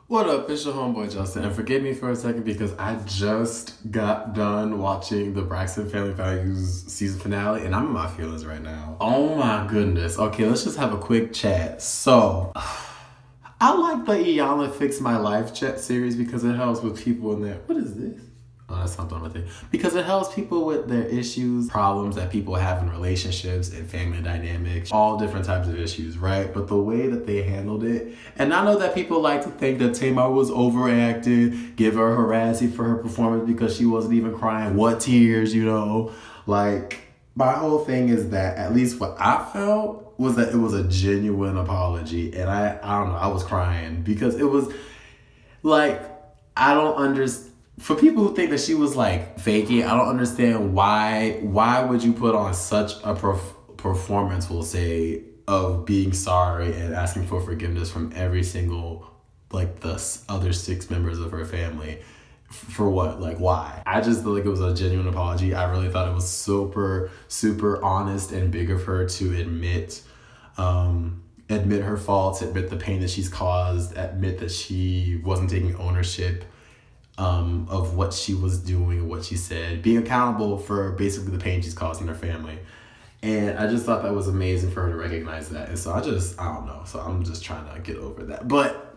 What up, it's your homeboy Justin, and forgive me for a second because I just got done watching the Braxton Family Values season finale, and I'm in my feelings right now. Oh my goodness. Okay, let's just have a quick chat. So, I like the Iyanla Fix My Life chat series because it helps with people in there. What is this? Oh, that's something I'm gonna think. Because it helps people with their issues, problems that people have in relationships and family dynamics, all different types of issues, right? But the way that they handled it, and I know that people like to think that Tamar was overacting, give her a Razzie for her performance because she wasn't even crying. What tears, you know? Like, my whole thing is that, at least what I felt, was that it was a genuine apology. And I don't know, I was crying because it was like, I don't understand. For people who think that she was like faking, I don't understand why would you put on such a performance, we'll say, of being sorry and asking for forgiveness from every single, like, the other 6 members of her family. For what? Like, why? I just feel like it was a genuine apology. I really thought it was super, super honest and big of her to admit her faults, admit the pain that she's caused, admit that she wasn't taking ownership of what she was doing, what she said, being accountable for basically the pain she's caused in her family. And I just thought that was amazing for her to recognize that. And so I don't know. So I'm just trying to get over that. But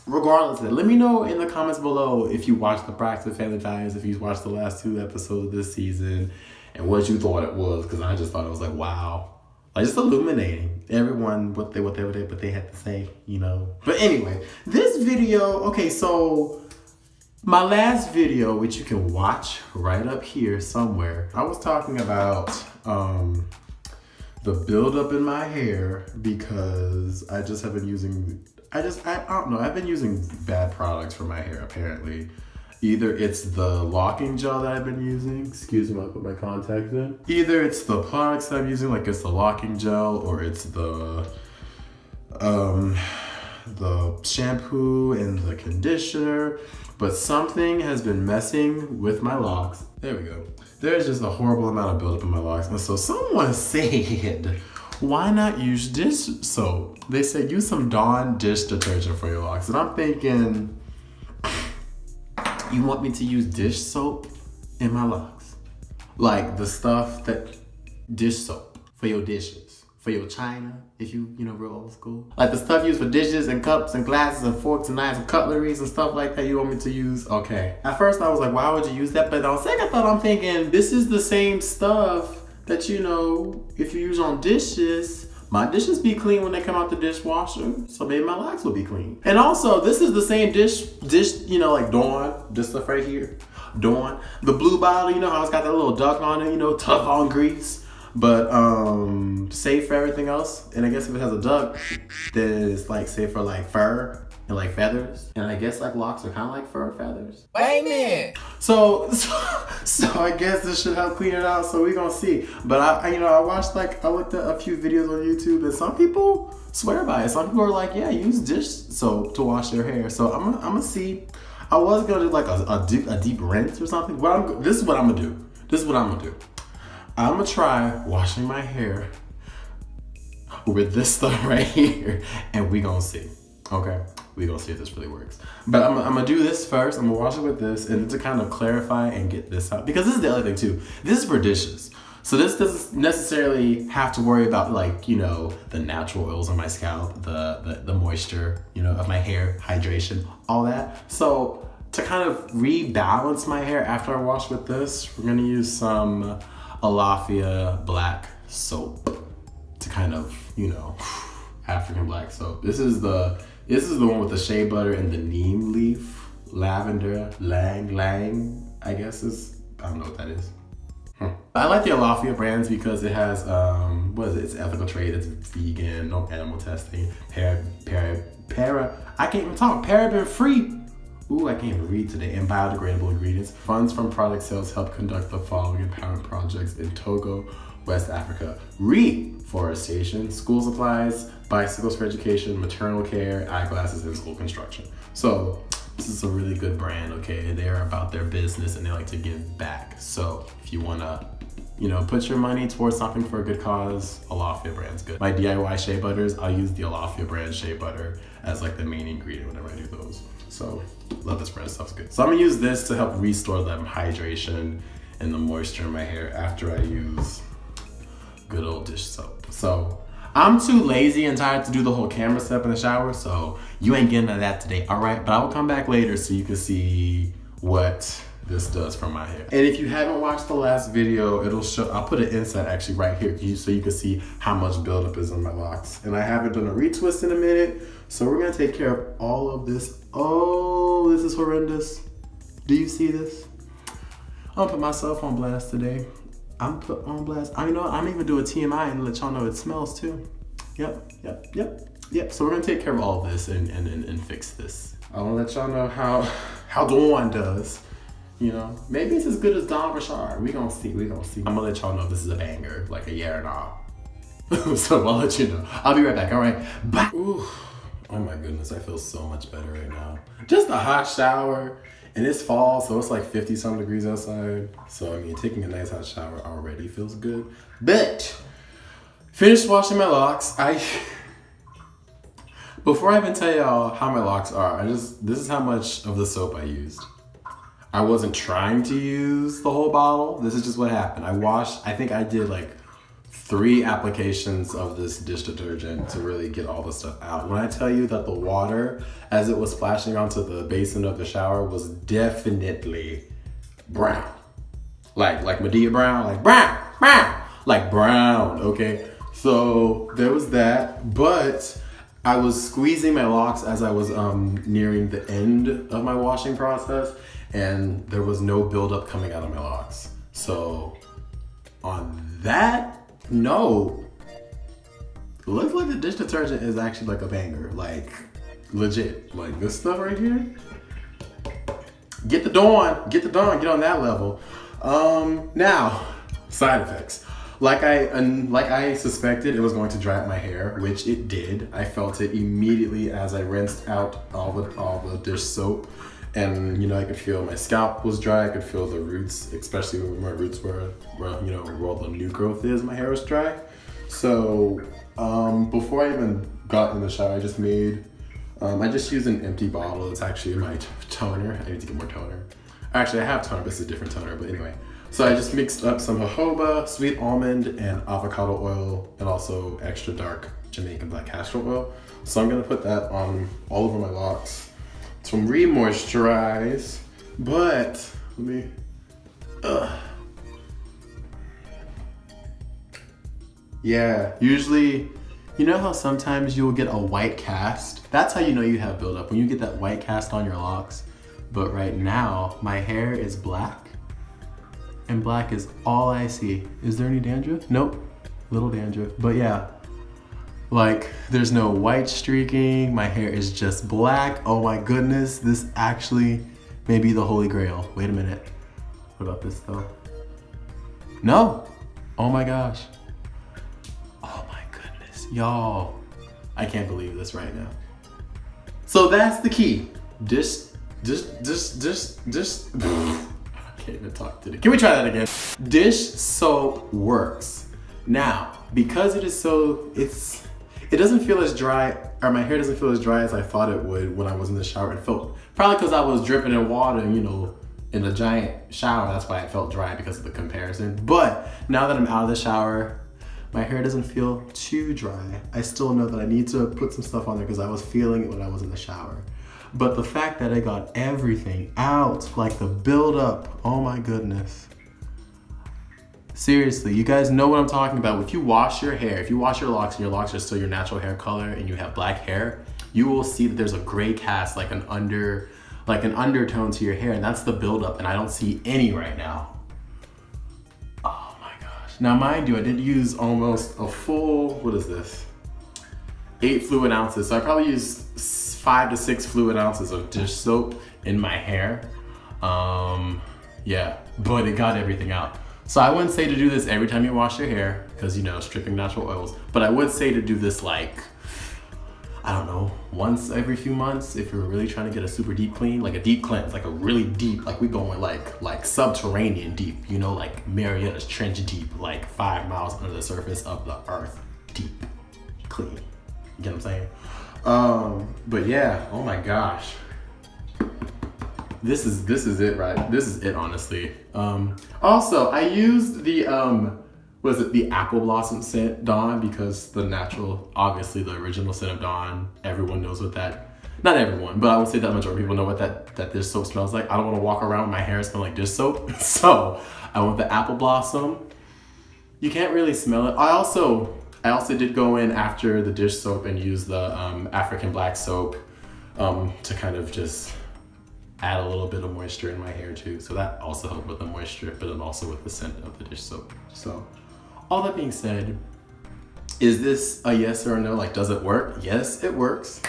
regardless of that, let me know in the comments below if you watched the Braxton Family Values, if you watched the last 2 episodes of this season, and what you thought it was. Because I just thought it was like, wow. Like, just illuminating everyone what they had to say, you know. But anyway, this video, okay, so my last video, which you can watch right up here somewhere, I was talking about the buildup in my hair because I just have been using, I don't know, I've been using bad products for my hair apparently. Either it's the locking gel that I've been using, excuse me, I'll put my contacts in. Either it's the products that I'm using, like it's the locking gel, or it's the shampoo and the conditioner. But something has been messing with my locks. There we go. There's just a horrible amount of buildup in my locks. And so someone said, why not use dish soap? They said, use some Dawn dish detergent for your locks. And I'm thinking, you want me to use dish soap in my locks? Like the stuff that, dish soap for your dishes. For your china, if you know, real old school. Like the stuff used for dishes and cups and glasses and forks and knives and cutleries and stuff like that you want me to use? Okay. At first I was like, why would you use that? But on second thought, I'm thinking, this is the same stuff that, you know, if you use on dishes, my dishes be clean when they come out the dishwasher, so maybe my locks will be clean. And also, this is the same dish, you know, like Dawn, this stuff right here, Dawn. The blue bottle, you know how it's got that little duck on it, you know, tough on grease. But safe for everything else. And I guess if it has a duck, then it's like safe for like fur and like feathers. And I guess like locks are kind of like fur feathers. Wait a minute. So I guess this should help clean it out. So we're gonna see. But I looked at a few videos on YouTube, and some people swear by it. Some people are like, yeah, use dish soap to wash their hair. So I'm gonna see. I was gonna do like a deep rinse or something. This is what I'm gonna do. I'm gonna try washing my hair with this stuff right here, and we gonna see, okay? We gonna see if this really works. But I'm gonna do this first. I'm gonna wash it with this, and to kind of clarify and get this out, because this is the other thing too. This is for dishes. So this doesn't necessarily have to worry about, like, you know, the natural oils on my scalp, the moisture, you know, of my hair, hydration, all that. So to kind of rebalance my hair after I wash with this, we're gonna use some Alafia black soap to kind of, you know, African black soap. This is the one with the shea butter and the neem leaf, lavender, lang, I guess I don't know what that is. I like the Alafia brands because it has, it's ethical trade, it's vegan, no animal testing, I can't even talk, paraben free. Ooh, I can't even read today. And biodegradable ingredients. Funds from product sales help conduct the following empowerment projects in Togo, West Africa. Reforestation, school supplies, bicycles for education, maternal care, eyeglasses, and school construction. So this is a really good brand, okay? They're about their business and they like to give back. So if you wanna, you know, put your money towards something for a good cause, Alafia brand's good. My DIY shea butters, I'll use the Alafia brand shea butter as like the main ingredient whenever I do those. So love this brand, stuff's good. So I'm gonna use this to help restore the hydration and the moisture in my hair after I use good old dish soap. So I'm too lazy and tired to do the whole camera setup in the shower, so you ain't getting to that today, all right? But I will come back later so you can see what this does for my hair. And if you haven't watched the last video, it'll show, I'll put an inset actually right here so you can see how much buildup is on my locks. And I haven't done a retwist in a minute, so we're gonna take care of all of this. Oh, this is horrendous. Do you see this? I'm gonna put myself on blast today. I'm put on blast. I know I'm even do a TMI and let y'all know it smells too. Yep. So we're gonna take care of all of this and fix this. I wanna let y'all know how Dawn does. You know, maybe it's as good as Dawn Bashar. We gonna see. I'm gonna let y'all know if this is a banger, like a yeah or nah. So I'll let you know. I'll be right back, all right? Bye. Ooh. Oh my goodness, I feel so much better right now. Just a hot shower, and it's fall, so it's like 50-something degrees outside. So I mean, taking a nice hot shower already feels good. But, finished washing my locks. Before I even tell y'all how my locks are, this is how much of the soap I used. I wasn't trying to use the whole bottle. This is just what happened. I think I did like 3 applications of this dish detergent to really get all the stuff out. When I tell you that the water, as it was splashing onto the basin of the shower, was definitely brown. Like Medea brown, like brown, like brown, okay? So there was that, but I was squeezing my locks as I was nearing the end of my washing process, and there was no buildup coming out of my locks. So on that note, it looks like the dish detergent is actually like a banger, like legit. Like this stuff right here, get the dawn, get on that level. Now, side effects. Like I suspected, it was going to dry out my hair, which it did. I felt it immediately as I rinsed out all the dish soap. And you know, I could feel my scalp was dry. I could feel the roots, especially where my roots were, you know, where all the new growth is. My hair was dry. So before I even got in the shower, I just used an empty bottle. It's actually my toner. I need to get more toner. Actually, I have toner, but it's a different toner. But anyway, so I just mixed up some jojoba, sweet almond, and avocado oil, and also extra dark Jamaican black castor oil. So I'm gonna put that on all over my locks to re-moisturize, but let me, yeah, usually, you know how sometimes you'll get a white cast? That's how you know you have buildup, when you get that white cast on your locks. But right now, my hair is black, and black is all I see. Is there any dandruff? Nope, little dandruff, but yeah. Like, there's no white streaking, my hair is just black. Oh my goodness, this actually may be the holy grail. Wait a minute, what about this though? No, oh my gosh. Oh my goodness, y'all. I can't believe this right now. So that's the key. I can't even talk today. Can we try that again? Dish soap works. Now, because it is so, it doesn't feel as dry, or my hair doesn't feel as dry as I thought it would when I was in the shower. It felt, probably because I was dripping in water, you know, in a giant shower. That's why it felt dry, because of the comparison. But now that I'm out of the shower, my hair doesn't feel too dry. I still know that I need to put some stuff on there because I was feeling it when I was in the shower. But the fact that I got everything out, like the buildup, oh my goodness. Seriously, you guys know what I'm talking about. If you wash your hair, if you wash your locks and your locks are still your natural hair color and you have black hair, you will see that there's a gray cast, like an undertone to your hair, and that's the buildup, and I don't see any right now. Oh my gosh. Now mind you, I did use almost a full, what is this? 8 fluid ounces. So I probably used 5 to 6 fluid ounces of dish soap in my hair. Yeah, but it got everything out. So I wouldn't say to do this every time you wash your hair, because you know, stripping natural oils, but I would say to do this like, I don't know, once every few months if you're really trying to get a super deep clean, like a deep cleanse, like a really deep, like we going like subterranean deep, you know, like Mariana's Trench deep, like 5 miles under the surface of the earth, deep, clean. You get what I'm saying? But yeah, oh my gosh. This is it, right? This is it, honestly. Also, I used the was it the apple blossom scent Dawn, because the natural, obviously the original scent of Dawn, everyone knows what that, not everyone, but I would say that majority of people know what that dish soap smells like. I don't want to walk around with my hair smelling like dish soap, so I went the apple blossom. You can't really smell it. I also did go in after the dish soap and use the African black soap to kind of just add a little bit of moisture in my hair too. So that also helped with the moisture, but then also with the scent of the dish soap. So all that being said, is this a yes or a no? Like, does it work? Yes, it works.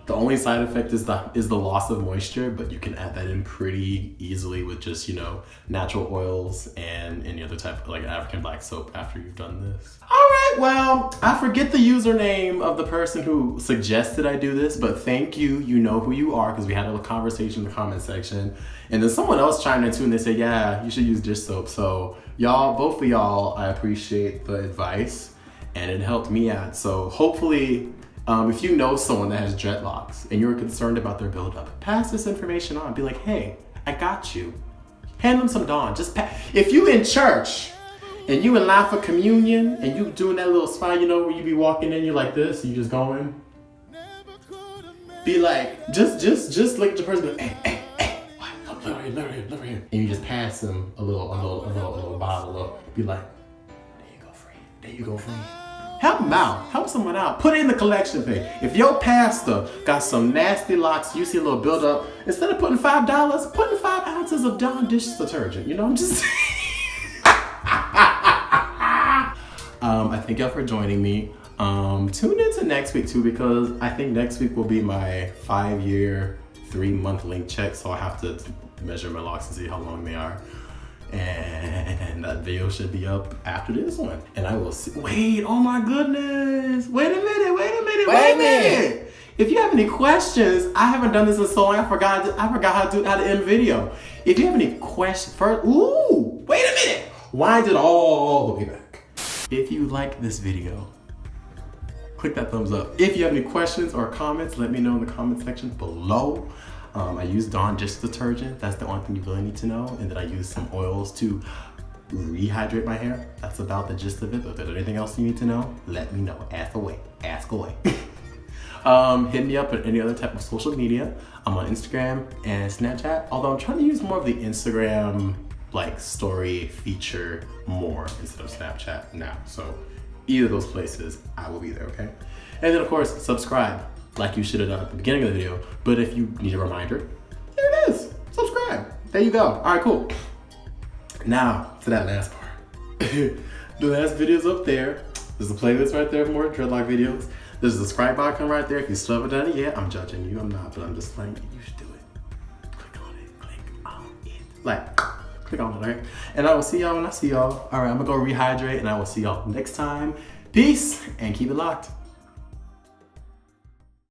The only side effect is the loss of moisture, but you can add that in pretty easily with just, you know, natural oils and any other type of like African black soap after you've done this. All right, well, I forget the username of the person who suggested I do this, but thank you. You know who you are, because we had a conversation in the comment section. And then someone else chimed in too, and they said, yeah, you should use dish soap. So y'all, both of y'all, I appreciate the advice, and it helped me out. So hopefully, if you know someone that has dreadlocks and you're concerned about their buildup, pass this information on. Be like, hey, I got you. Hand them some Dawn. Just if you in church and you in line for communion and you doing that little spot, you know, where you be walking in, you're like this, and you just going. Be like, just look at the person. Like, hey, what? Look over here. And you just pass them a little bottle. Be like, there you go, friend. Help them out. Help someone out. Put it in the collection plate. If your pastor got some nasty locks, you see a little buildup, instead of putting $5, put in 5 ounces of Dawn dish detergent. You know what I'm just saying? I thank y'all for joining me. Tune into next week too, because I think next week will be my 5-year, 3-month link check. So I have to measure my locks and see how long they are. And that video should be up after this one. And I will see. Wait, oh my goodness. Wait a minute. If you have any questions, I haven't done this in so long. I forgot how to end video. If you have any questions first, wait a minute. Wind it all the way back. If you like this video, click that thumbs up. If you have any questions or comments, let me know in the comment section below. I use Dawn dish detergent. That's the only thing you really need to know. And then I use some oils to rehydrate my hair. That's about the gist of it. But if there's anything else you need to know, let me know. Ask away. Hit me up on any other type of social media. I'm on Instagram and Snapchat. Although I'm trying to use more of the Instagram like story feature more instead of Snapchat now. So either of those places, I will be there, okay? And then of course, subscribe. Like you should have done at the beginning of the video, but if you need a reminder, there it is. Subscribe. There you go. All right, cool. Now to that last part. The last video's up there. There's a playlist right there for more dreadlock videos. There's a subscribe icon right there. If you still haven't done it yet, I'm judging you. I'm not, but I'm just saying you should do it. Click on it. Like, click on it, right? And I will see y'all when I see y'all. All right, I'm gonna go rehydrate, and I will see y'all next time. Peace, and keep it locked.